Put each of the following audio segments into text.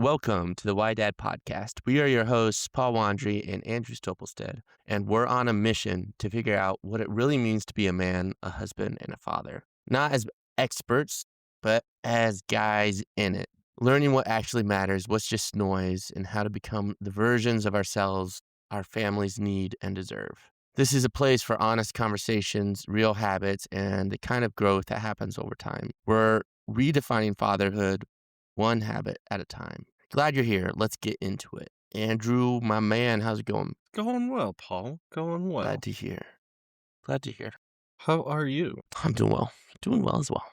Welcome to the Why Dad podcast. We are your hosts, Paul Wandrey and Andrew Stolpestad, and we're on a mission to figure out what it really means to be a man, a husband, and a father. Not as experts, but as guys in it, learning what actually matters, what's just noise, and how to become the versions of ourselves our families need and deserve. This is a place for honest conversations, real habits, and the kind of growth that happens over time. We're redefining fatherhood one habit at a time. Glad you're here. Let's get into it. Andrew, my man, how's it going? Going well, Paul. Going well. Glad to hear. Glad to hear. How are you? I'm doing well. Doing well as well.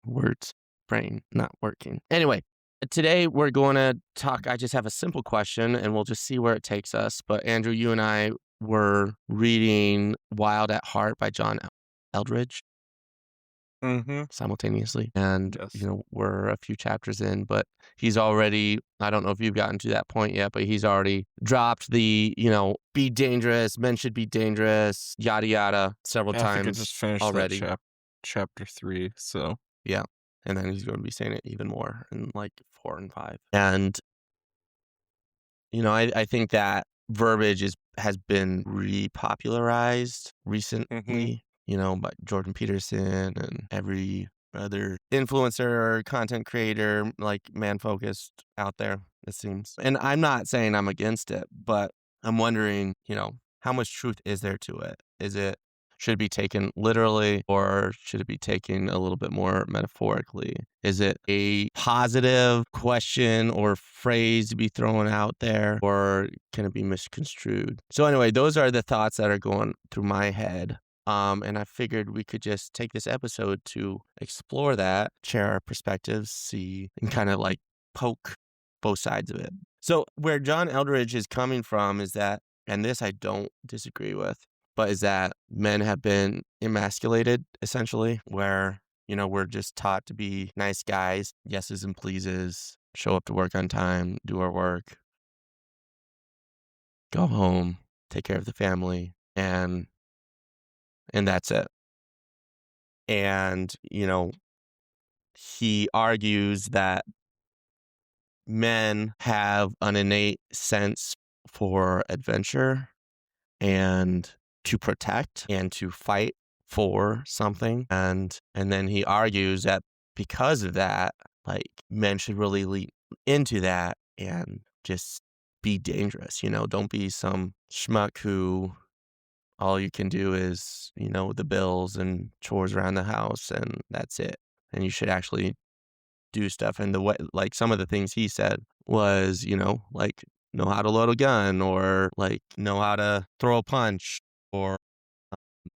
Words, brain, not working. Anyway, today we're going to talk. I just have a simple question and we'll just see where it takes us. But Andrew, you and I were reading Wild at Heart by John Eldridge simultaneously. And, Yes. we're a few chapters in, but he's already, I don't know if you've gotten to that point yet, but he's already dropped the, be dangerous, men should be dangerous, yada, yada, several I think I times just finished already. that chapter 3, so. Yeah. And then he's going to be saying it even more in like 4 and 5. And, I think that verbiage has been repopularized recently, by Jordan Peterson and every other influencer or content creator, like man-focused out there, it seems. And I'm not saying I'm against it, but I'm wondering, how much truth is there to it? Should it be taken literally or should it be taken a little bit more metaphorically? Is it a positive question or phrase to be thrown out there or can it be misconstrued? So anyway, those are the thoughts that are going through my head. And I figured we could just take this episode to explore that, share our perspectives, see, and kind of like poke both sides of it. So where John Eldridge is coming from is that, and this I don't disagree with, but is that men have been emasculated essentially, where, we're just taught to be nice guys, yeses and pleases, show up to work on time, do our work, go home, take care of the family, and that's it. And, he argues that men have an innate sense for adventure and to protect and to fight for something. And then he argues that because of that, like men should really lean into that and just be dangerous, don't be some schmuck who all you can do is, the bills and chores around the house and that's it. And you should actually do stuff. And the way, like some of the things he said was, like know how to load a gun or like know how to throw a punch or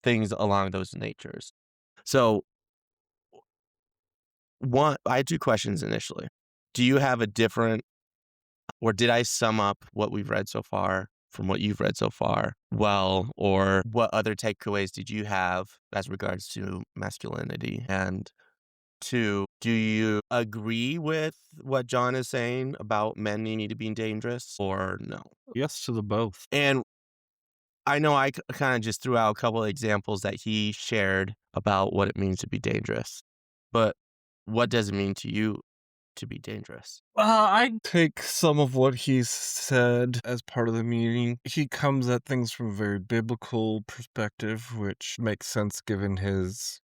things along those natures. So I had two questions initially. Do you have a different, or did I sum up what we've read so far from what you've read so far well, or what other takeaways did you have as regards to masculinity? And two, do you agree with what John is saying about men needing to be dangerous or no? Yes to the both. And I know I kind of just threw out a couple of examples that he shared about what it means to be dangerous, but what does it mean to you to be dangerous? I take some of what he said as part of the meaning. He comes at things from a very biblical perspective, which makes sense given his,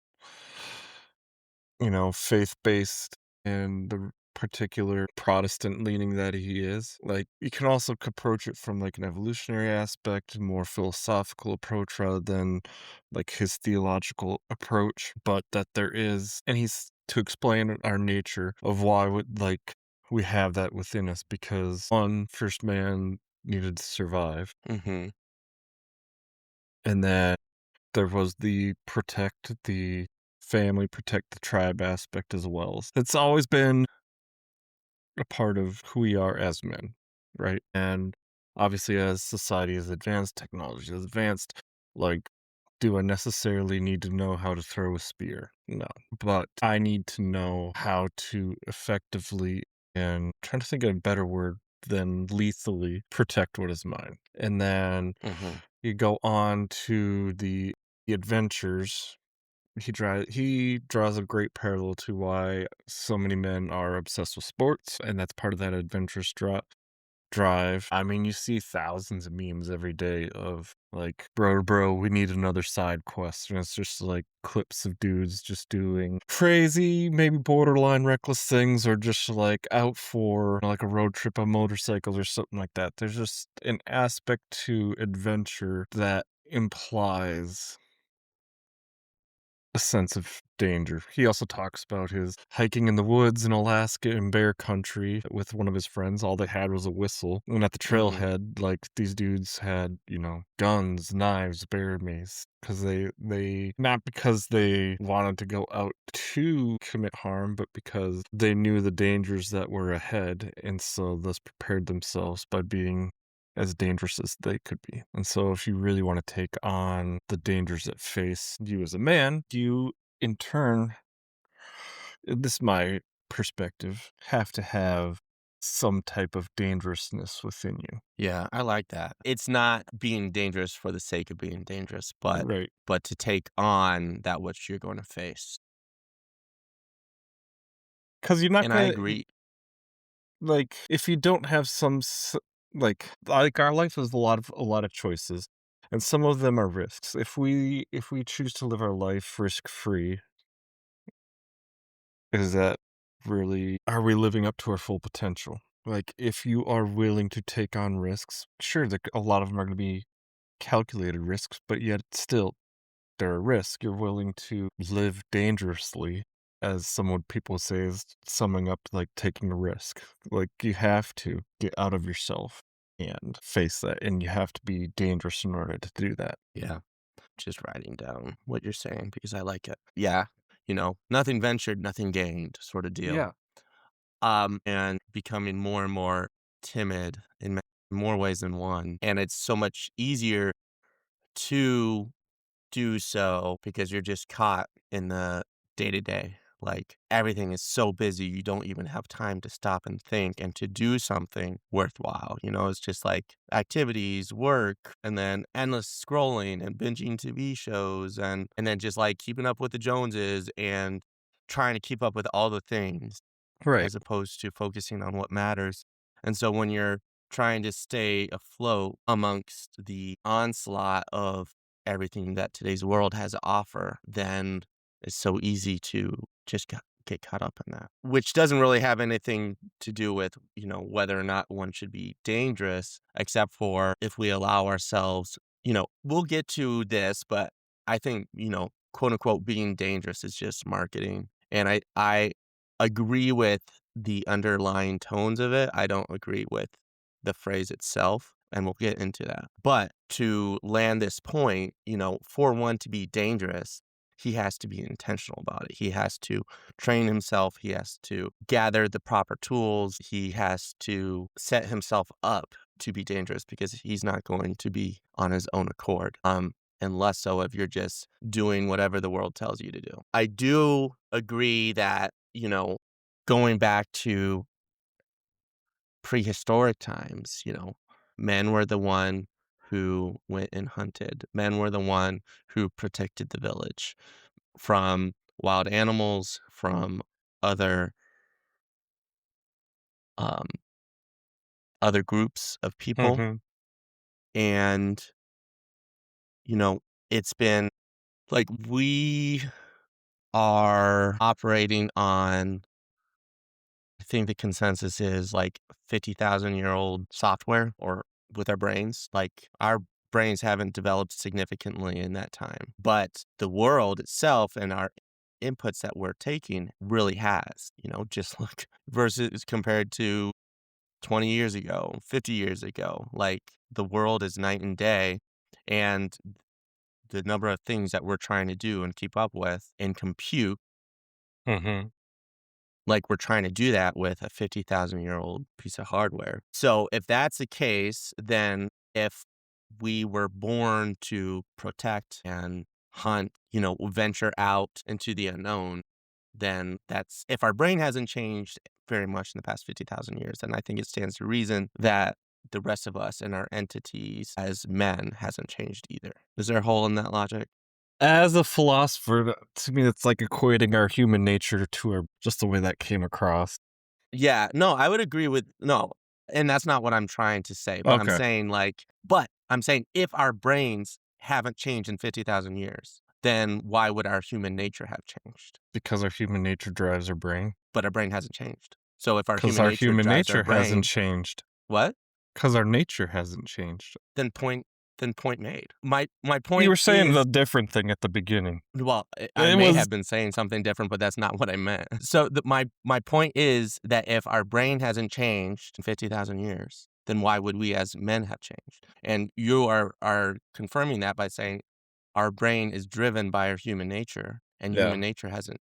faith-based and the particular Protestant leaning that he is. Like, you can also approach it from like an evolutionary aspect, a more philosophical approach rather than like his theological approach, but that there is, and he's to explain our nature of why we have that within us because first man needed to survive, Mm-hmm. and then there was the protect the family, protect the tribe aspect as well. It's always been a part of who we are as men, right? And obviously, as society has advanced, technology has advanced, like, do I necessarily need to know how to throw a spear? No. But I need to know how to effectively, and I'm trying to think of a better word than lethally, protect what is mine. And then Mm-hmm. you go on to the adventures he draws a great parallel to why so many men are obsessed with sports, and that's part of that adventurous drive. I mean, you see thousands of memes every day of like, bro, we need another side quest. And it's just like clips of dudes just doing crazy, maybe borderline reckless things, or just like out for like a road trip on motorcycles or something like that. There's just an aspect to adventure that implies a sense of danger. He also talks about his hiking in the woods in Alaska and bear country with one of his friends. All they had was a whistle. And at the Mhm. trailhead, like these dudes had, guns, knives, bear mace. Because not because they wanted to go out to commit harm, but because they knew the dangers that were ahead. And so thus prepared themselves by being as dangerous as they could be. And so if you really want to take on the dangers that face you as a man, you in turn, this is my perspective, have to have some type of dangerousness within you. Yeah, I like that. It's not being dangerous for the sake of being dangerous, but Right. to take on that which you're going to face. Because you're not And I gonna agree. like if you don't have like our life is a lot of choices, and some of them are risks. If we choose to live our life risk free, is that really, are we living up to our full potential? Like, if you are willing to take on risks, sure, a lot of them are going to be calculated risks, but yet still, they're a risk. You're willing to live dangerously, as people say, is summing up like taking a risk. Like, you have to get out of yourself and face that, and you have to be dangerous in order to do that. Yeah, just writing down what you're saying because I like it. Yeah, nothing ventured, nothing gained sort of deal. Yeah. And becoming more and more timid in more ways than one. And it's so much easier to do so because you're just caught in the day to day. Like everything is so busy, you don't even have time to stop and think and to do something worthwhile. It's just like activities, work, and then endless scrolling and binging TV shows and then just like keeping up with the Joneses and trying to keep up with all the things Right. as opposed to focusing on what matters. And so when you're trying to stay afloat amongst the onslaught of everything that today's world has to offer, then it's so easy to just get caught up in that, which doesn't really have anything to do with, whether or not one should be dangerous, except for if we allow ourselves, we'll get to this, but I think, quote unquote, being dangerous is just marketing. And I agree with the underlying tones of it. I don't agree with the phrase itself, and we'll get into that. But to land this point, for one to be dangerous, he has to be intentional about it. He has to train himself. He has to gather the proper tools. He has to set himself up to be dangerous because he's not going to be on his own accord. And less so if you're just doing whatever the world tells you to do. I do agree that, going back to prehistoric times, men were the one who went and hunted. Men were the one who protected the village from wild animals, from other um, other groups of people. Hmm. And, you know, it's been like we are operating on, I think the consensus is like 50,000-year-old software or with our brains. Like our brains haven't developed significantly in that time, but the world itself and our inputs that we're taking really has, just look versus compared to 20 years ago, 50 years ago, like the world is night and day. And the number of things that we're trying to do and keep up with and compute, Hmm. like we're trying to do that with a 50,000-year-old piece of hardware. So if that's the case, then if we were born to protect and hunt, venture out into the unknown, then that's if our brain hasn't changed very much in the past 50,000 years, then I think it stands to reason that the rest of us and our entities as men hasn't changed either. Is there a hole in that logic? As a philosopher, to me, it's like equating our human nature to our just the way that came across. Yeah, no, I would agree with no, and that's not what I'm trying to say, but Okay, I'm saying if our brains haven't changed in 50,000 years, then why would our human nature have changed? because our human nature drives our brain. But our brain hasn't changed. So if our Because human our nature human drives our nature hasn't brain, changed. what? Because our nature hasn't changed. Then point made. My You point were saying a is different thing at the beginning. well, I It may was have been saying something different, but that's not what I meant. So my point is that if our brain hasn't changed in 50,000 years, then why would we as men have changed? And you are confirming that by saying our brain is driven by our human nature, and yeah. human nature hasn't.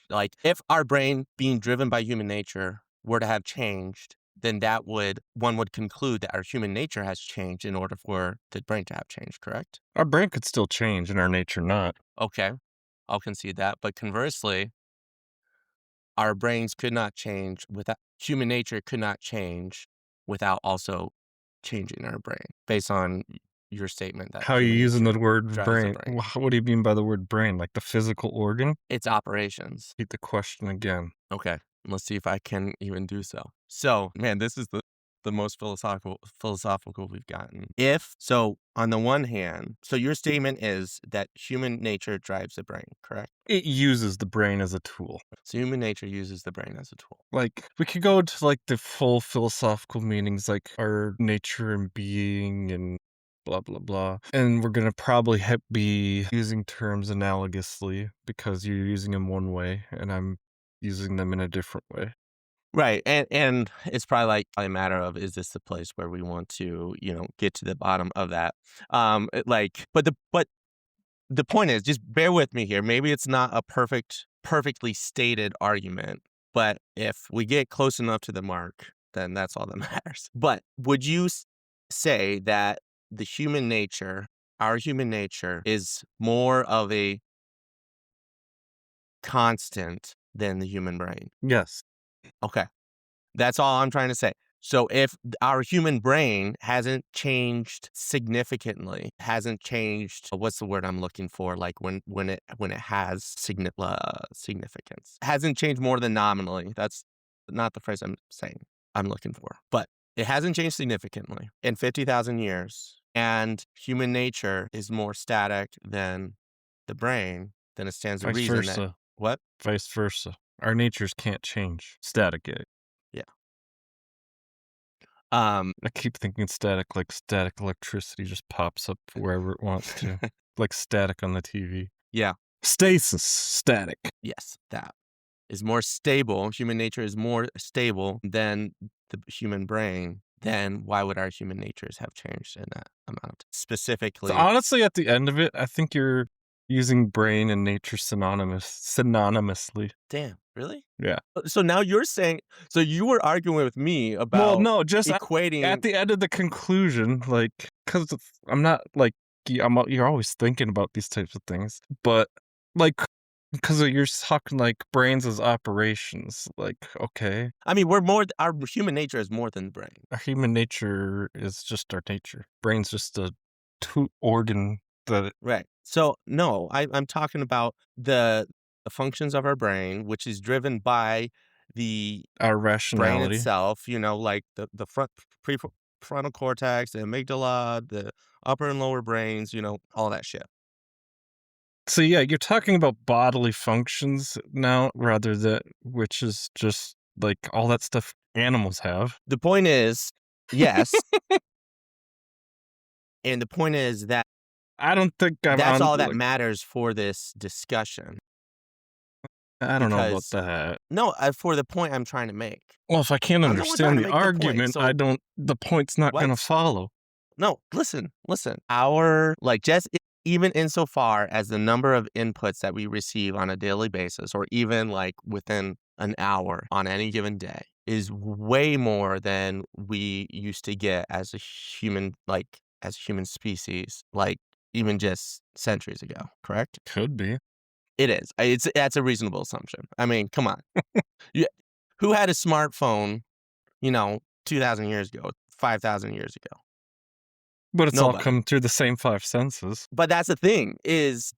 Like if our brain being driven by human nature were to have changed, then one would conclude that our human nature has changed in order for the brain to have changed, correct? Our brain could still change and our nature not. Okay, I'll concede that. But conversely, our brains could not change without human nature could not change without also changing our brain based on your statement that How are you human using nature the word drives the brain? brain. What do you mean by the word brain? Like the physical organ? Its operations. Repeat the question again. Okay, let's see if I can even do so. So, man, this is the most philosophical we've gotten. If so, on the one hand, so your statement is that human nature drives the brain, correct? It uses the brain as a tool. So human nature uses the brain as a tool. Like, we could go to, like, the full philosophical meanings, like our nature and being and blah, blah, blah, and we're gonna probably be using terms analogously because you're using them one way and I'm using them in a different way. Right, and it's probably like a matter of is this the place where we want to, get to the bottom of that? But the point is, just bear with me here. Maybe it's not a perfectly stated argument, but if we get close enough to the mark, then that's all that matters. But would you say that the human nature, our human nature, is more of a constant than the human brain? Yes. Okay. That's all I'm trying to say. So if our human brain hasn't changed significantly, hasn't changed, what's the word I'm looking for? Like when it has significance, hasn't changed more than nominally. That's not the phrase I'm looking for, but it hasn't changed significantly in 50,000 years, and human nature is more static than the brain. Then it stands to Vice reason that versa. what? Vice versa. Our natures can't change. Static it. Yeah. Um, I keep thinking static, like static electricity just pops up wherever it wants to, like static on the TV. yeah. Stasis, static. Yes, that is more stable. Human nature is more stable than the human brain. Then why would our human natures have changed in that amount? So Specifically, honestly, at the end of it, I think you're using brain and nature synonymously. damn, really? Yeah. So now you're saying, so you were arguing with me Well, about no, just at equating, the end of the conclusion, like, because I'm not like you're always thinking about these types of things, but like, because you're talking like brains as operations, like, okay, I mean, our human nature is more than the brain. our human nature is just our nature. Brain's just a organ that Right. So no, I'm talking about the functions of our brain, which is driven by the our brain rationality. itself, like the prefrontal cortex, the amygdala, the upper and lower brains, all that shit. So yeah, you're talking about bodily functions now rather than which is just like all that stuff animals have. The point is, yes, and the point is that I don't think I'm that's on all that like matters for this discussion I don't know about because that. no, for the point I'm trying to make. Well, if I can't I'm the one trying understand to the make the point. argument, I So don't the point's not what? gonna follow. No, listen, listen. Even insofar as the number of inputs that we receive on a daily basis, or even like within an hour on any given day, is way more than we used to get as a as a human species, like even just centuries ago, correct? Could be. It is. That's a reasonable assumption. I mean, come on. You, who had a smartphone, 2,000 years ago, 5,000 years ago? But it's all Nobody. come through the same 5 senses. But that's the thing is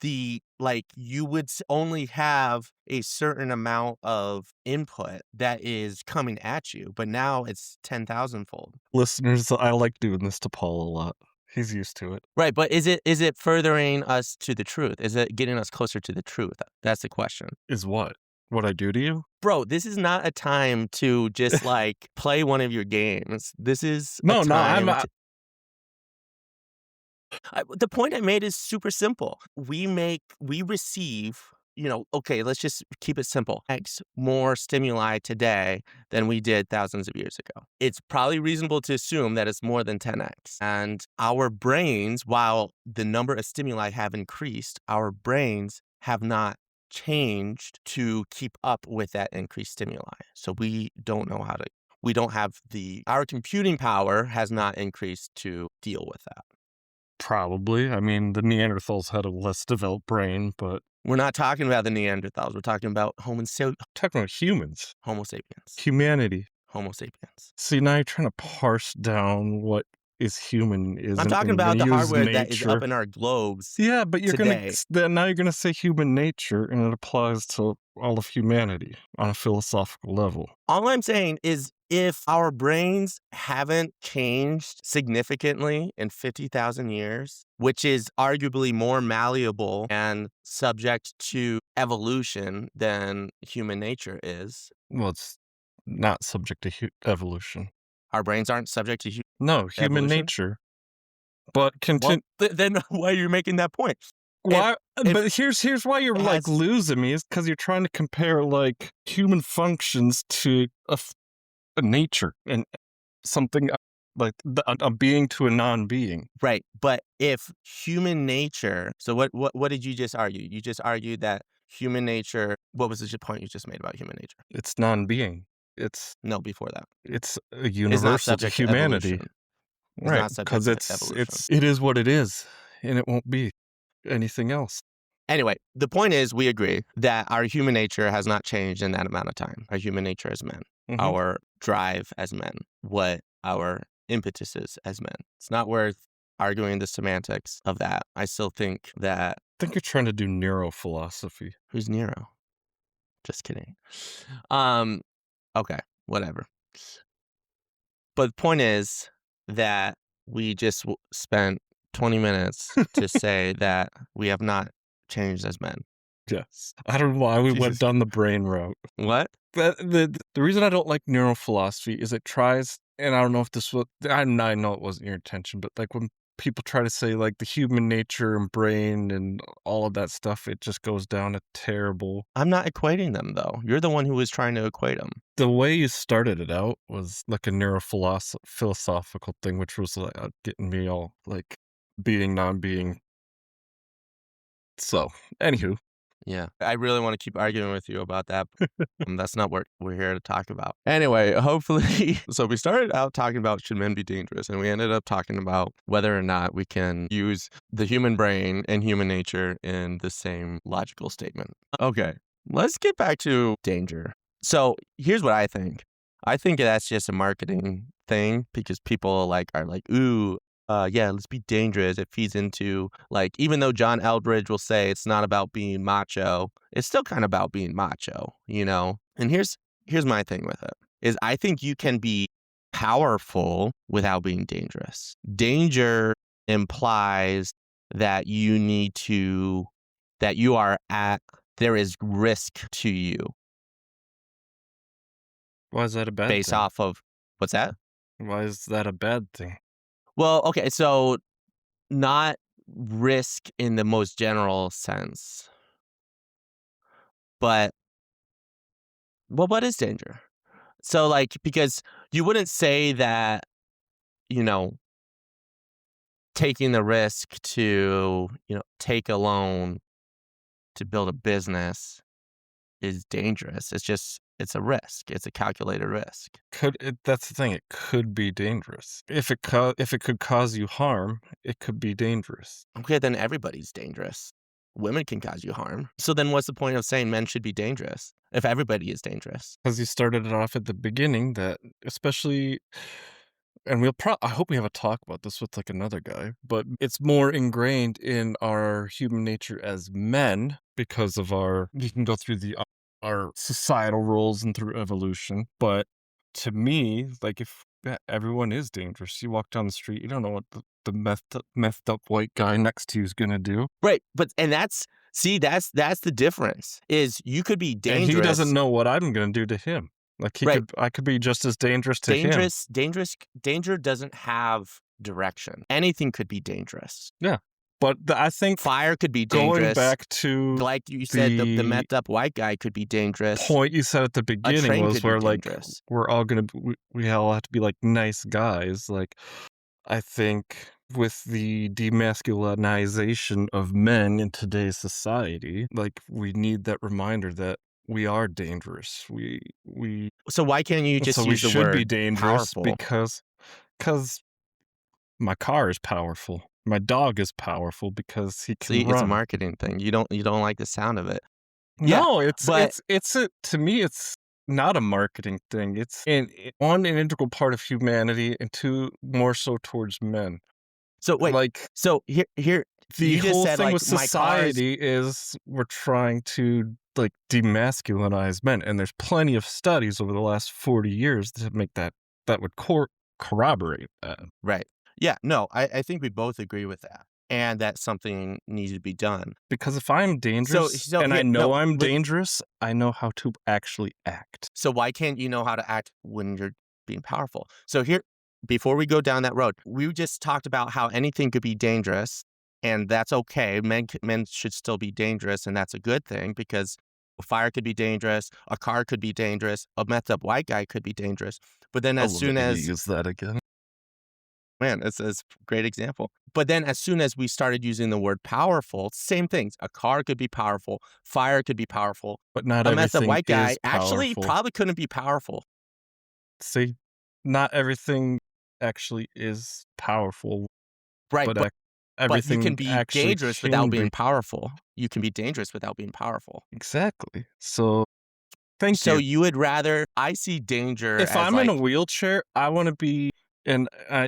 you would only have a certain amount of input that is coming at you, but now it's 10,000 fold. Listeners, I like doing this to Paul a lot. He's used to it. Right, but is it furthering us to the truth? Is it getting us closer to the truth? That's the question. Is what? What I do to you? Bro, this is not a time to just play one of your games. This is a No, I'm time not. the point I made is super simple. We receive, okay, let's just keep it simple. X more stimuli today than we did thousands of years ago. It's probably reasonable to assume that it's more than 10x. And our brains, while the number of stimuli have increased, our brains have not changed to keep up with that increased stimuli. So we don't know how to, we don't have our computing power has not increased to deal with that. Probably. I mean, the Neanderthals had a less developed brain, but We're not talking about the Neanderthals. We're talking about talking about humans, Homo sapiens. humanity. Homo sapiens. See, now you're trying to parse down what is human I'm isn't, talking and you're about gonna the use hardware that is up nature. in our globes Yeah, but you're gonna today. then now you're gonna say human nature, and it applies to all of humanity on a philosophical level. All I'm saying is if our brains haven't changed significantly in 50,000 years, which is arguably more malleable and subject to evolution than human nature is, Well, it's not subject to evolution. our brains aren't subject to No, human evolution. nature. But Well, then why are you making that point? why? if But here's why you're it has losing me is because you're trying to compare human functions to a nature and something a being to a non-being. Right, but if human nature, so what did you just argue? You just argued that human nature, what was the point you just made about human nature? It's non-being. It's No, before that. it's It's not universal to subject to humanity, evolution. It's right? not subject Because to evolution. it is what it is, and it won't be anything else. Anyway, the point is we agree that our human nature has not changed in that amount of time. Our human nature as men, Hmm. our drive as men, what our impetus is as men. It's not worth arguing the semantics of that. I still think that I think you're trying to do neurophilosophy. who's Nero? Just kidding. Okay, whatever. But the point is that we just spent 20 minutes to say that we have not changed as men. Yes, I don't know why we went Jesus. down the brain route. What? But the reason I don't like neurophilosophy is it tries, and I don't know if this was, I know it wasn't your intention, but when people try to say the human nature and brain and all of that stuff, it just goes down a terrible. I'm not equating them, though. You're the one who was trying to equate them. The way you started it out was like a philosophical thing, which was getting me all being, non-being. So, anywho. Yeah. I really want to keep arguing with you about that. That's not what we're here to talk about. Anyway, hopefully. So we started out talking about should men be dangerous, and we ended up talking about whether or not we can use the human brain and human nature in the same logical statement. Okay, let's get back to danger. So here's what I think. I think that's just a marketing thing because people are like, ooh, yeah, let's be dangerous. It feeds into even though John Eldridge will say it's not about being macho, it's still kind of about being macho, And here's my thing with it is I think you can be powerful without being dangerous. Danger implies that there is risk to you Why is that a bad based thing? off of what's that? Why is that a bad thing? Well, okay, so not risk in the most general sense, but what is danger? So because you wouldn't say that, you know, taking the risk to, take a loan to build a business is dangerous. It's a risk. It's a calculated risk. That's the thing. It could be dangerous. If it could cause you harm, it could be dangerous. Okay, then everybody's dangerous. Women can cause you harm. So then what's the point of saying men should be dangerous if everybody is dangerous? Because you started it off at the beginning that especially and I hope we have a talk about this with like another guy, but it's more ingrained in our human nature as men because of you can go through our societal roles and through evolution. But to me, like if everyone is dangerous, you walk down the street, you don't know what the methed up white guy next to you is gonna do. Right, but and that's the difference, is you could be And he doesn't dangerous. know what I'm gonna do to him. Like Right, I could be just as dangerous to him. danger doesn't have direction. Anything could be dangerous. Yeah. But I think Fire could be going dangerous. back to Like you said, the the messed up white guy could be dangerous. point you said at the A beginning train was could be where like dangerous. we're all gonna we all have to be like nice guys. Like I think with the demasculinization of men in today's society, like we need that reminder that we are dangerous. We So why can't you so just we use the should be word dangerous powerful? because my car is powerful. My dog is powerful because he can See, it's a run. marketing thing. You don't like the sound of it. Yeah, No, but it's a to me, it's not a marketing thing. It's one, an integral part of humanity, and two, more so towards men. so wait. Like, So here the you just whole said thing with like my car's society is we're trying to, like, demasculinize men, and there's plenty of studies over the last 40 years that make that would corroborate that. right. Yeah, no, I think we both agree with that, and that something needs to be done. Because if I'm dangerous So and I here know no, I'm dangerous, I know how to actually act. so why can't you know how to act when you're being powerful? So here, before we go down that road, we just talked about how anything could be dangerous, and that's okay. Men should still be dangerous, and that's a good thing because a fire could be dangerous, a car could be dangerous, a messed up white guy could be dangerous. But then I as love that soon you as use that again. man, it's a great example. But then as soon as we started using the word powerful, same things. A car could be powerful, fire could be powerful. But not A messed up everything white guy is actually powerful. probably couldn't be powerful. See, not everything actually is powerful, Right, but but you can everything be actually dangerous without can be. being powerful. You can be dangerous without being powerful. Exactly. So, thank So you. you would rather I see danger If as I'm in a like wheelchair, I wanna be and I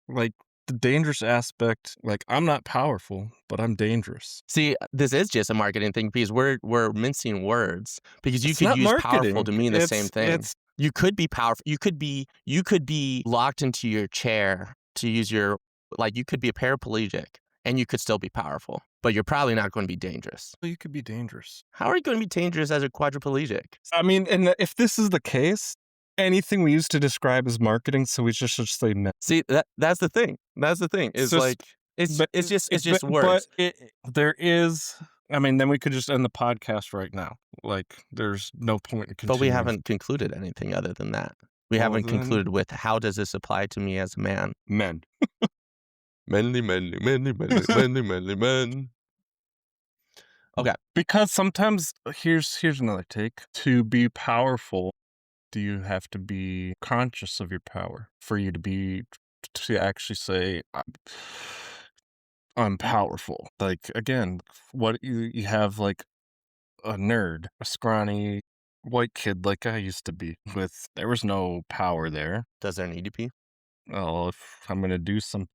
like, the dangerous aspect, like, I'm not powerful, but I'm dangerous. see, this is just a marketing thing because we're mincing words because you It's could not use powerful marketing. to mean the same thing. It's You could be powerful. You could be locked into your chair to use your like you could be a paraplegic and you could still be powerful, but you're probably not going to be dangerous. you could be dangerous. How are you going to be dangerous as a quadriplegic? I mean, and if this is the case, anything we use to describe as marketing, so we just should say no. See, that's the thing. That's the thing. It's Is just like it's just but words. there is I mean, then we could just end the podcast right now. Like, there's no point in But we continuing. haven't concluded anything other than that. We Well, haven't then concluded with how does this apply to me as a man? men. Manly, manly, manly, manly, manly, manly man. Okay. Because sometimes here's another take. To be powerful, do you have to be conscious of your power for you to actually say I'm powerful? Like, again, what you have like a nerd, a scrawny white kid like I used to be with there was no power there. Does there need to be? Well, if I'm gonna do something,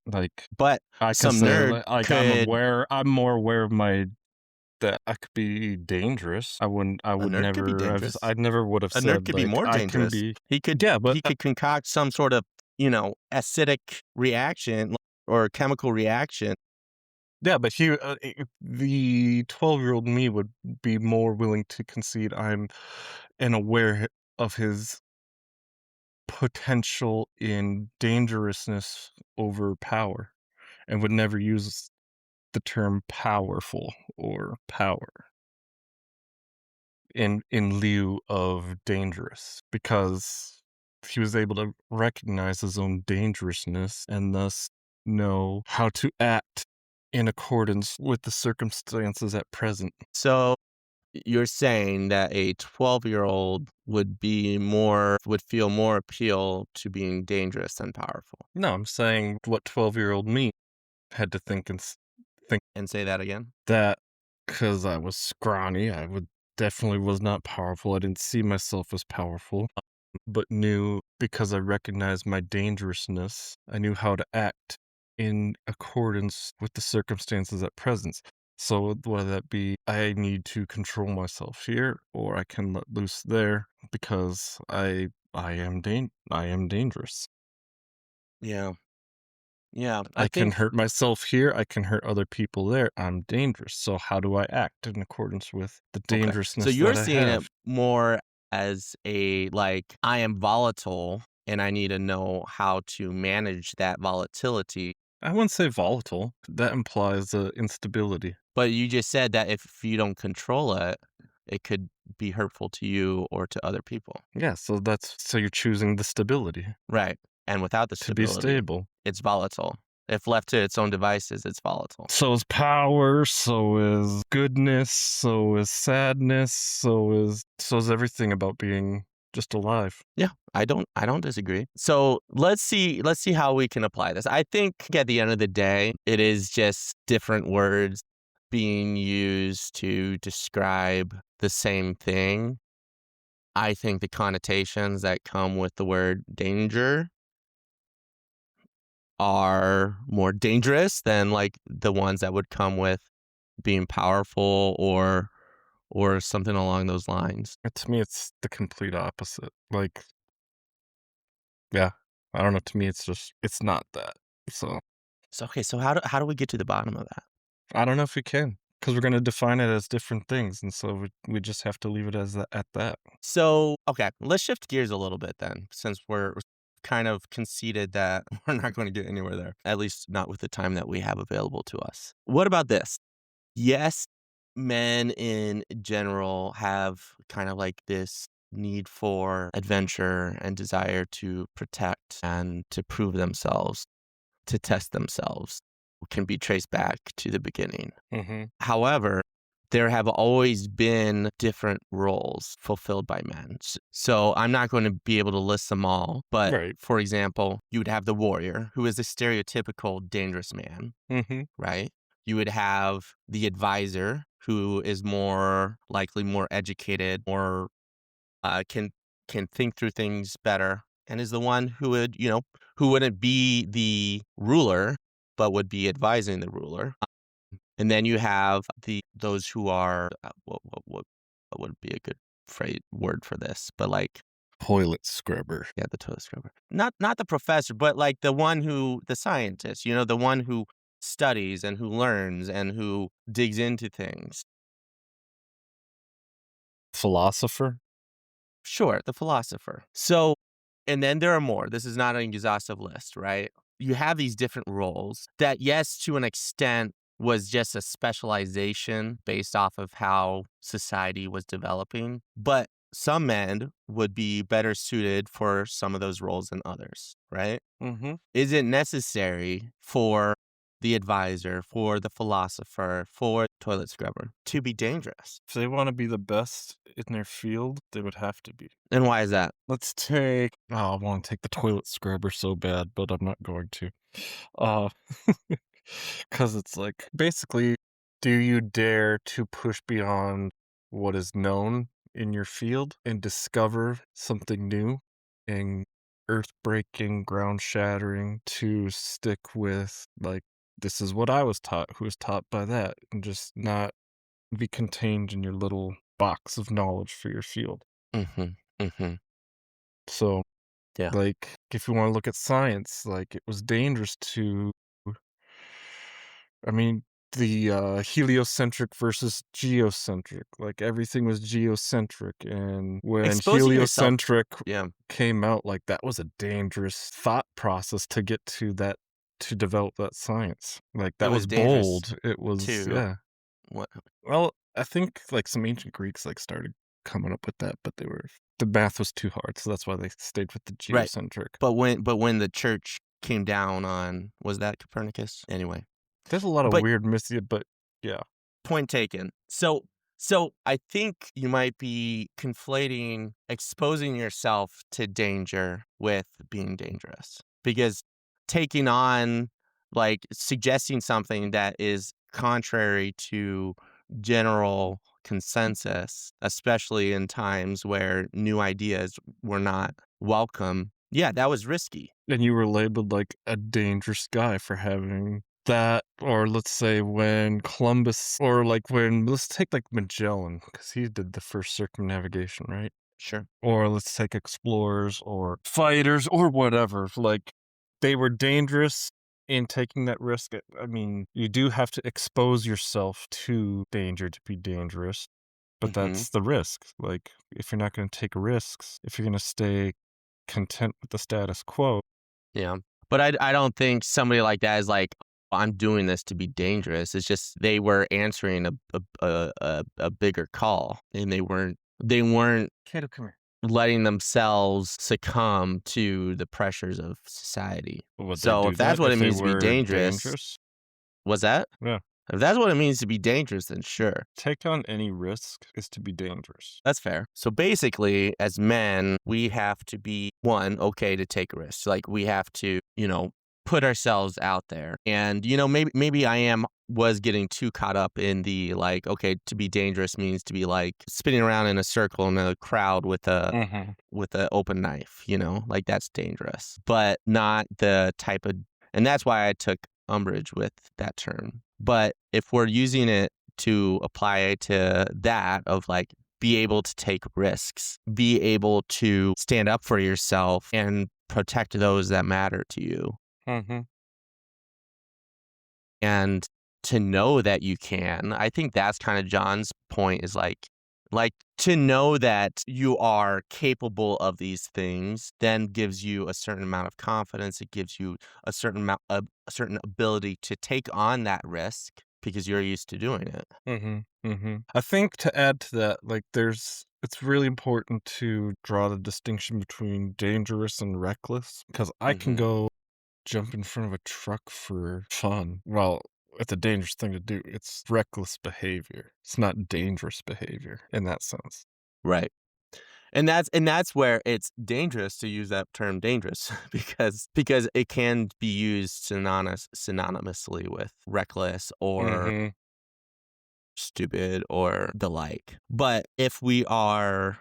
like But I could some say nerd like could I'm more aware of my that I could be dangerous. I a would nerd could be never dangerous. I never would have A nerd said could be like more I can dangerous. be. He could Yeah, but he could concoct some sort of, acidic reaction or chemical reaction. yeah, but the 12-year-old me would be more willing to concede I'm and aware of his potential in dangerousness over power and would never use the term powerful or power in lieu of dangerous because he was able to recognize his own dangerousness and thus know how to act in accordance with the circumstances at present. So you're saying that a 12-year-old would feel more appeal to being dangerous than powerful. No, I'm saying what 12-year-old me had to think think And say that again? that because I was scrawny, I would definitely was not powerful. I didn't see myself as powerful. but knew because I recognized my dangerousness, I knew how to act in accordance with the circumstances at present. So whether that be I need to control myself here or I can let loose there because I am dangerous. Yeah. Yeah. I I can think hurt myself here, I can hurt other people there. I'm dangerous. So how do I act in accordance with the okay. So dangerousness you're that I seeing it have? more as a like I am volatile and I need to know how to manage that volatility. I wouldn't say volatile. That implies instability. But you just said that if you don't control it, it could be hurtful to you or to other people. Yeah, so you're choosing the stability Right. And without the to be stability, stable. it's volatile. If left to its own devices, it's volatile. So is power, so is goodness, so is sadness, so is everything about being just alive. Yeah, I don't disagree. So let's see how we can apply this. I think at the end of the day, it is just different words being used to describe the same thing. I think the connotations that come with the word danger are more dangerous than like the ones that would come with being powerful or something along those lines. To me, it's the complete opposite. Like, yeah, I don't know. To me, it's not that. So So okay, so how do we get to the bottom of that? I don't know if we can because we're gonna define it as different things, and so we just have to leave it as that at that. So, okay, let's shift gears a little bit then, since we're kind of conceded that we're not going to get anywhere there, at least not with the time that we have available to us. What about this? Yes, men in general have kind of like this need for adventure and desire to protect and to prove themselves, to test themselves, can be traced back to the beginning. Hmm. However, there have always been different roles fulfilled by men. So I'm not going to be able to list them all, but Right. for example, you would have the warrior, who is a stereotypical dangerous man, Hmm. right? You would have the advisor, who is more likely more educated, more can think through things better, and is the one who would, who wouldn't be the ruler, but would be advising the ruler. And then you have those who are what would be a good phrase word for this, but like Toilet scrubber. yeah, the toilet scrubber. Not the professor, but like the scientist, the one who studies and who learns and who digs into things. Philosopher. Sure, the philosopher. So, and then there are more. This is not an exhaustive list, right? You have these different roles that, yes, to an extent, was just a specialization based off of how society was developing. But some men would be better suited for some of those roles than others, right? Hmm. Is it necessary for the advisor, for the philosopher, for toilet scrubber to be dangerous? If they want to be the best in their field, they would have to be. And why is that? Let's take. Oh, I want to take the toilet scrubber so bad, but I'm not going to. Uh, because it's like basically, do you dare to push beyond what is known in your field and discover something new and earth-breaking, ground-shattering to stick with like this is what I was taught, who was taught by that, and just not be contained in your little box of knowledge for your field. Mhm, mhm. So, Yeah. like, if you want to look at science, like, it was dangerous to, I mean, the heliocentric versus geocentric, like, everything was geocentric. And when Exposing yourself heliocentric yeah, came out, like, that was a dangerous thought process to get to that, to develop that science. Like, it that was was dangerous bold. It was, to yeah. what Well, I think, like, some ancient Greeks, like, started coming up with that, but the math was too hard, so that's why they stayed with the right. geocentric. But when the church came down on was that Copernicus? Anyway. There's a lot of But weird but yeah. point taken. So I think you might be conflating exposing yourself to danger with being dangerous. Because taking on like suggesting something that is contrary to general consensus, especially in times where new ideas were not welcome. Yeah, that was risky. And you were labeled like a dangerous guy for having that, or let's say when Columbus, or like when, let's take like Magellan, because he did the first circumnavigation, right? Sure. Or let's take explorers or fighters or whatever. Like they were dangerous in taking that risk. I mean, you do have to expose yourself to danger to be dangerous, but Mhm. that's the risk. Like if you're not going to take risks, if you're going to stay content with the status quo. Yeah. But I don't think somebody like that is like, "I'm doing this to be dangerous." It's just they were answering a bigger call, and they weren't Kato, come here. letting themselves succumb to the pressures of society. Would they So do if that's that what if it they means to be were dangerous, dangerous? was that? Yeah. If that's what it means to be dangerous, then sure. Take on any risk is to be dangerous. That's fair. So basically, as men, we have to be one, okay to take risks. Like we have to, put ourselves out there. And, maybe was getting too caught up in the like, okay, to be dangerous means to be like spinning around in a circle in a crowd Mhm. with an open knife, like that's dangerous. But not the type of, and that's why I took umbrage with that term. But if we're using it to apply to that of like be able to take risks, be able to stand up for yourself and protect those that matter to you. Mhm. And to know that you can, I think that's kind of John's point is like to know that you are capable of these things then gives you a certain amount of confidence. It gives you a certain ability to take on that risk because you're used to doing it. Mhm. Mhm. I think to add to that, like it's really important to draw the distinction between dangerous and reckless because I can Mhm. go jump in front of a truck for fun. Well, it's a dangerous thing to do. It's reckless behavior. It's not dangerous behavior in that sense. Right. And that's where it's dangerous to use that term dangerous because it can be used synonymously with reckless or Mhm. stupid or the like. But if we are,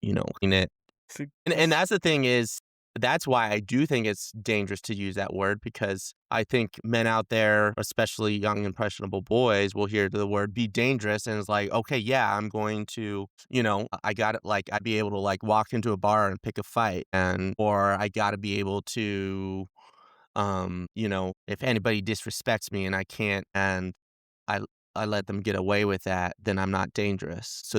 in it, See, and this that's the thing is, that's why I do think it's dangerous to use that word because I think men out there, especially young impressionable boys, will hear the word be dangerous and it's like, okay, yeah, I'm going to, I got it. Like I'd be able to like walk into a bar and pick a fight or I got to be able to, if anybody disrespects me and I can't, and I I let them get away with that, then I'm not dangerous. So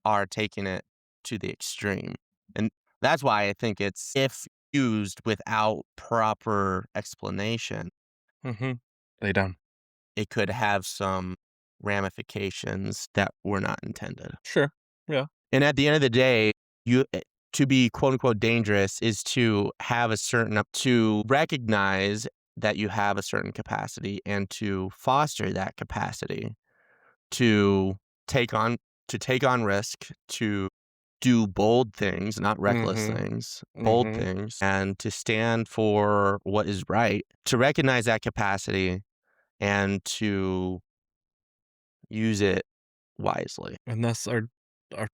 are taking it to the extreme. And that's why I think it's if used without proper explanation, Mhm. Lay down. it could have some ramifications that were not intended. Sure. Yeah. And at the end of the day, you to be quote unquote dangerous is to have to recognize that you have a certain capacity and to foster that capacity to take on take on risk, to do bold things, not reckless Mhm. things, bold Mhm. things, and to stand for what is right, to recognize that capacity and to use it wisely. And thus our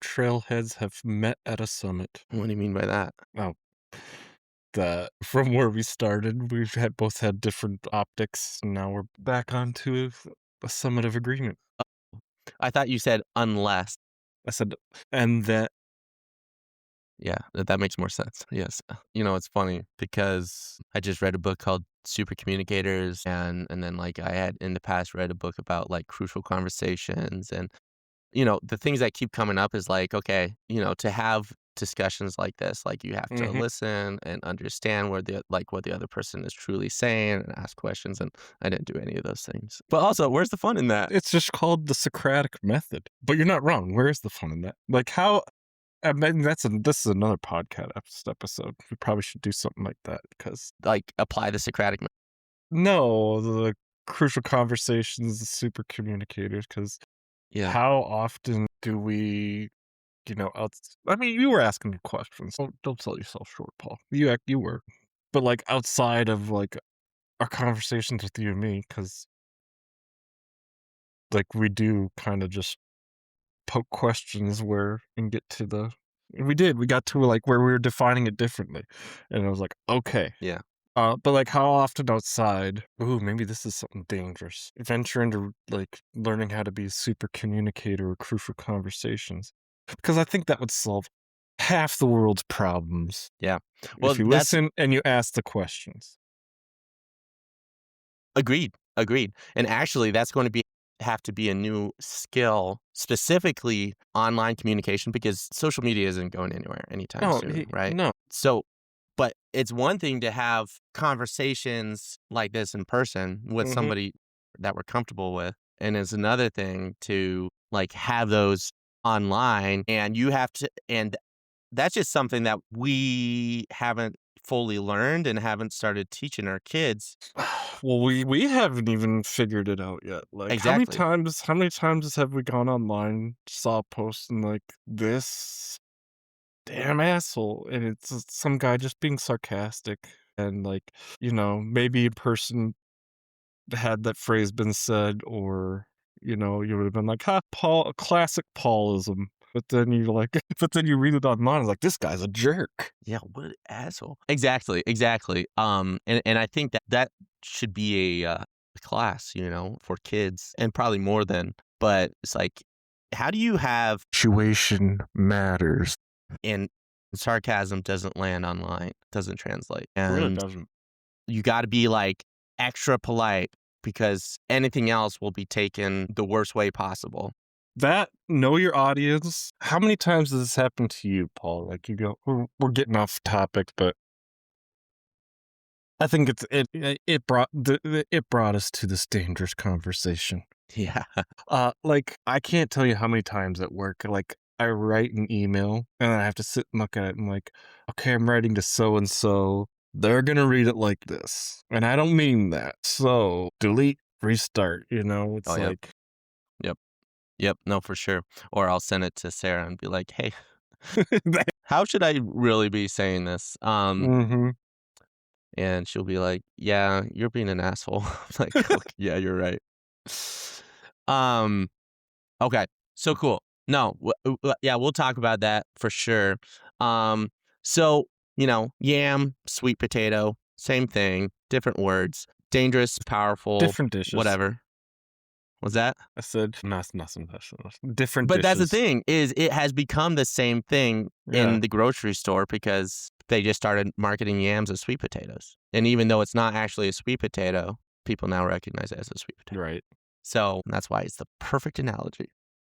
trailheads have met at a summit. What do you mean by that? Oh, that from where we started, we've had both had different optics, and now we're back onto a summit of agreement. I thought you said unless. I said, and that Yeah, that makes more sense. Yes. It's funny because I just read a book called Super Communicators and then like I had in the past read a book about like crucial conversations and the things that keep coming up is like, okay, to have discussions like this, like you have to mhm. listen and understand what the other person is truly saying and ask questions. And I didn't do any of those things. But also, where's the fun in that? It's just called the Socratic method. But you're not wrong. Where is the fun in that? Like how I mean, this is another podcast episode. We probably should do something like that because Like apply the Socratic no, the crucial conversations, the super communicators. Because Yeah. how often do we, I mean, you were asking me questions. Don't sell yourself short, Paul. You were, but like outside of like our conversations with you and me, because like, we do kinda just poke questions where and get to the we got to, like, where we were defining it differently, and I was like, "Okay." Yeah. But, like, how often outside ooh, maybe this is something dangerous. Venture into, like, learning how to be a super communicator or crucial conversations. Because I think that would solve half the world's problems Yeah. Well, if you that's listen and you ask the questions. agreed. Agreed. And actually, that's going to be have to be a new skill, specifically online communication, because social media isn't going anywhere anytime No, soon, he right? no. So, but it's one thing to have conversations like this in person with Mhm. somebody that we're comfortable with, and it's another thing to like have those online, and you have to, and that's just something that we haven't fully learned and haven't started teaching our kids. Well, we haven't even figured it out yet. Like, Exactly. how many times have we gone online, saw a post, and, like, this damn asshole, and it's just some guy just being sarcastic and, like, maybe in person had that phrase been said or, you would have been like, "Ha, Paul, classic Paulism." But then you like but then you read it online, it's like, "This guy's a jerk." Yeah, what an asshole. Exactly, exactly. And I think that that should be a class, for kids and probably more than. But it's like, how do you have Situation matters. and sarcasm doesn't land online, doesn't translate, It really and doesn't. you got to be like extra polite because anything else will be taken the worst way possible. That know your audience. How many times does this happen to you, Paul? Like, you go we're getting off topic, but I think it brought us to this dangerous conversation. Yeah, Like, I can't tell you how many times at work, like, I write an email, and I have to sit and look at it and like, "Okay, I'm writing to so and so. They're gonna read it like this, and I don't mean that. So, delete, restart," oh It's yep, like yep, yep, no, for sure. Or I'll send it to Sarah and be like, hey, how should I really be saying this? Mhm. And she'll be like, "Yeah, you're being an asshole." I'm like, "Okay, yeah, you're right." Um, okay, so cool. No, yeah, we'll talk about that for sure. Um, so, yam, sweet potato, same thing, different words. Dangerous, powerful, Different dishes. whatever. Was that? I said, nothing, nothing. Different But that's the dishes. thing is it has become the same thing Yeah, in the grocery store because they just started marketing yams as sweet potatoes. And even though it's not actually a sweet potato, people now recognize it as a sweet potato. right. So that's why it's the perfect analogy.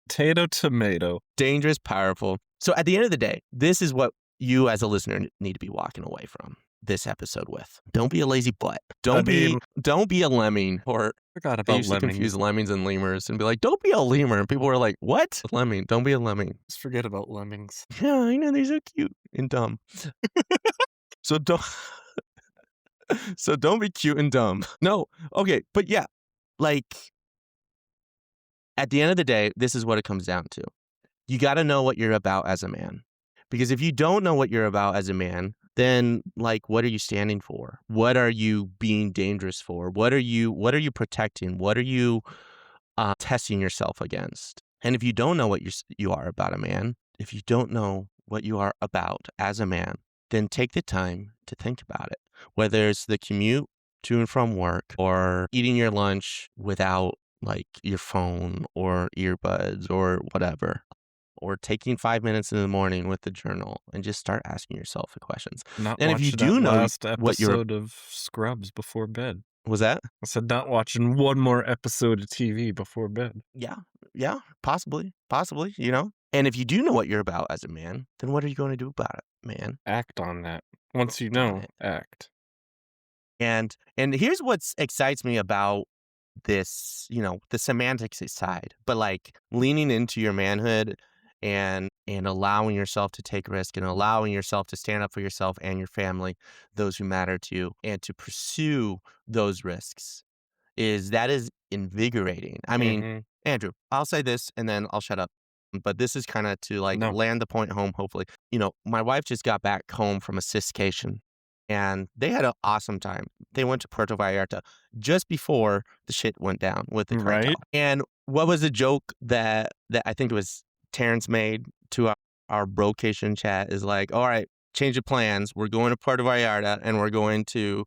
Potato, tomato. Dangerous, powerful. So at the end of the day, this is what you as a listener need to be walking away from this episode with. Don't be a lazy butt. I Don't be mean, don't be a lemming. Or forgot I about used to confuse lemmings. lemmings and lemurs and be like, don't be a lemur. And people were like, what? Lemming. Don't be a lemming. Just forget about lemmings. Yeah, I know they're so cute and dumb. So don't so don't be cute and dumb. No. Okay, but yeah, like at the end of the day, this is what it comes down to. You got to know what you're about as a man. Because if you don't know what you're about as a man, then like what are you standing for? What are you being dangerous for? What are you protecting? What are you testing yourself against? And if you don't know what you are about a man, if you don't know what you are about as a man, then take the time to think about it. Whether it's the commute to and from work or eating your lunch without like your phone or earbuds or whatever, or taking 5 minutes in the morning with the journal and just start asking yourself the questions. Not And if you watching that do know last what you're, episode of Scrubs before bed. was that? I said not watching one more episode of TV before bed. Yeah, yeah, possibly, And if you do know what you're about as a man, then what are you going to do about it, man? Act on that. Once you Act on know, it. act. And here's what excites me about this, the semantics aside, but like leaning into your manhood and allowing yourself to take risk and allowing yourself to stand up for yourself and your family, those who matter to you, and to pursue those risks is invigorating. I mean, Mhm. Andrew, I'll say this and then I'll shut up. But this is kind of to like No. land the point home, hopefully. My wife just got back home from a ciscation and they had an awesome time. They went to Puerto Vallarta just before the shit went down with the cartel. Right? And what was the joke that I think it was Terrence made to our brocation chat is like, all right, change of plans. We're going to Puerto Vallarta and we're going to,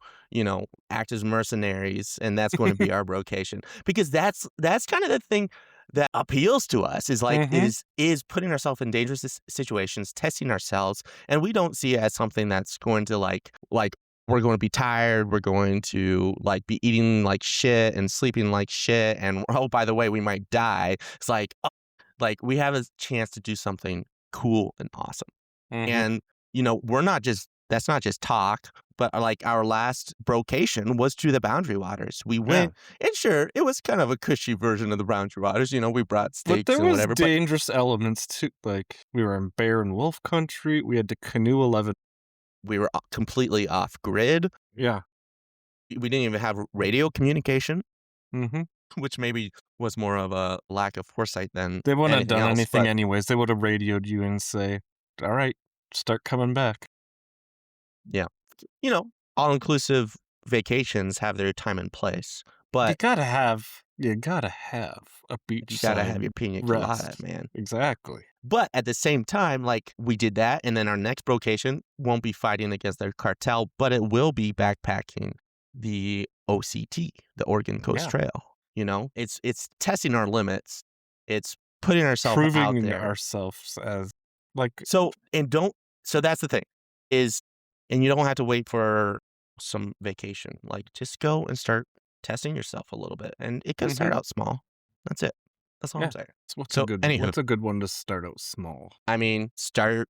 act as mercenaries, and that's going to be our brocation. Because that's kind of the thing that appeals to us is like Mhm. is putting ourselves in dangerous situations, testing ourselves, and we don't see it as something that's going to like we're going to be tired. We're going to like be eating like shit and sleeping like shit. And oh, by the way, we might die. It's like, like we have a chance to do something cool and awesome. Mhm. And, we're not just, that's not just talk, but like our last brocation was to the Boundary Waters. We Yeah. went, and sure, it was kind of a cushy version of the Boundary Waters. We brought But steaks there and was whatever, but dangerous elements too, like, we were in bear and wolf country, we had to canoe 11. we were completely off grid. Yeah. We didn't even have radio communication, Mhm. which maybe was more of a lack of foresight than They wouldn't have anything done else. anything But, anyways, they would have radioed you and say, "Alright, start coming back." yeah, you know, all inclusive vacations have their time and place. But You gotta have a you got to have beachside your pina colada, rest. man. Exactly. But at the same time, like we did that. And then our next brocation won't be fighting against their cartel, but it will be backpacking the OCT, the Oregon Coast Yeah. Trail. It's testing our limits. It's putting ourselves out Proving there. ourselves as, like, So, and don't, so that's the thing is, and you don't have to wait for some vacation. Like, just go and start testing yourself a little bit. And it could start mhm, out small. That's it. That's all I'm yeah. saying. So what's a So, good anywho, what's a good one to start out small? I mean, start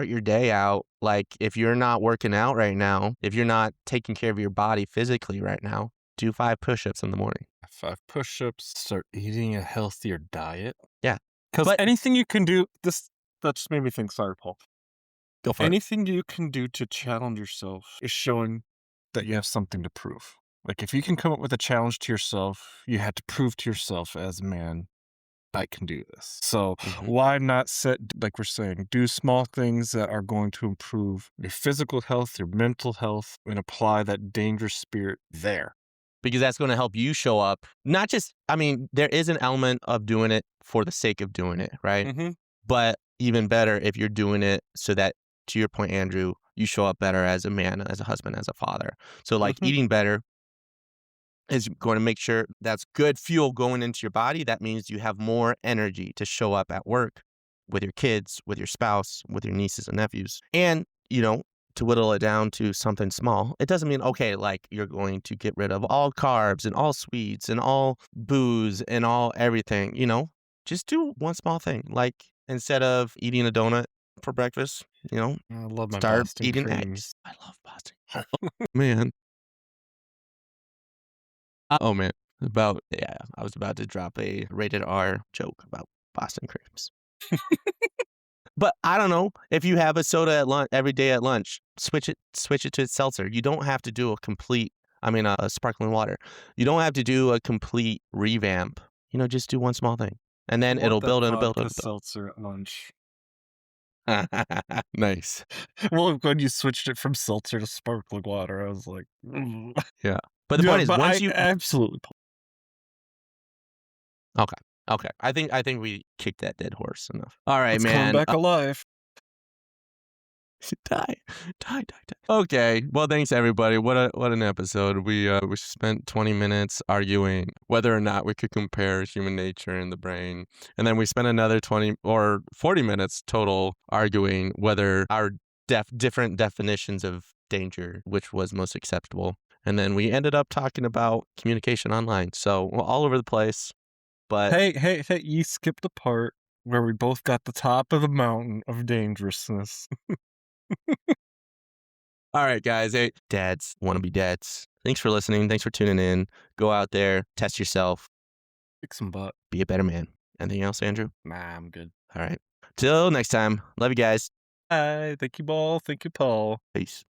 your day out. Like, if you're not working out right now, if you're not taking care of your body physically right now, do 5 push-ups in the morning. 5 push-ups, start eating a healthier diet. Yeah. Because But anything you can do that just made me think, sorry, Paul. go for it. Anything you can do to challenge yourself is showing that you have something to prove. Like, if you can come up with a challenge to yourself, you had to prove to yourself as a man, I can do this. So Hmm. why not like we're saying, do small things that are going to improve your physical health, your mental health, and apply that dangerous spirit there. Because that's going to help you show up. Not just, I mean, there is an element of doing it for the sake of doing it, right? Mm-hmm. But even better if you're doing it so that, to your point, Andrew, you show up better as a man, as a husband, as a father. So, like, Mm-hmm. eating better is going to make sure that's good fuel going into your body. That means you have more energy to show up at work with your kids, with your spouse, with your nieces and nephews. And, to whittle it down to something small, it doesn't mean, okay, like you're going to get rid of all carbs and all sweets and all booze and all everything, just do one small thing. Like instead of eating a donut for breakfast, I love my start Boston eating creams. eggs. I love Boston. Man. Oh, man. Yeah, I was about to drop a rated R joke about Boston creams. But I don't know, if you have a soda at lunch every day at lunch, switch it to seltzer. You don't have to do a sparkling water. You don't have to do a complete revamp. Just do one small thing. And I then want it'll that build and build vodka and seltzer at lunch. build. Nice. Well, when you switched it from seltzer to sparkling water, I was like, "Mm." Yeah. But the Yeah, point is but once I you absolutely. Okay. Okay. I think we kicked that dead horse enough. All right, It's coming man. back alive. Die, die, die, die. Okay, well, thanks everybody. What an episode. We spent 20 minutes arguing whether or not we could compare human nature and the brain, and then we spent another 20 or 40 minutes total arguing whether our different definitions of danger, which was most acceptable, and then we ended up talking about communication online. So we're all over the place, but Hey, you skipped the part where we both got the top of the mountain of dangerousness. all right, guys. Hey, dads want to be dads. Thanks for listening. Thanks for tuning in. Go out there, test yourself, Kick some butt. be a better man. Anything else, Andrew? Nah, I'm good. All right. Till next time. Love you guys. Bye. Thank you, Paul. Thank you, Paul. Peace.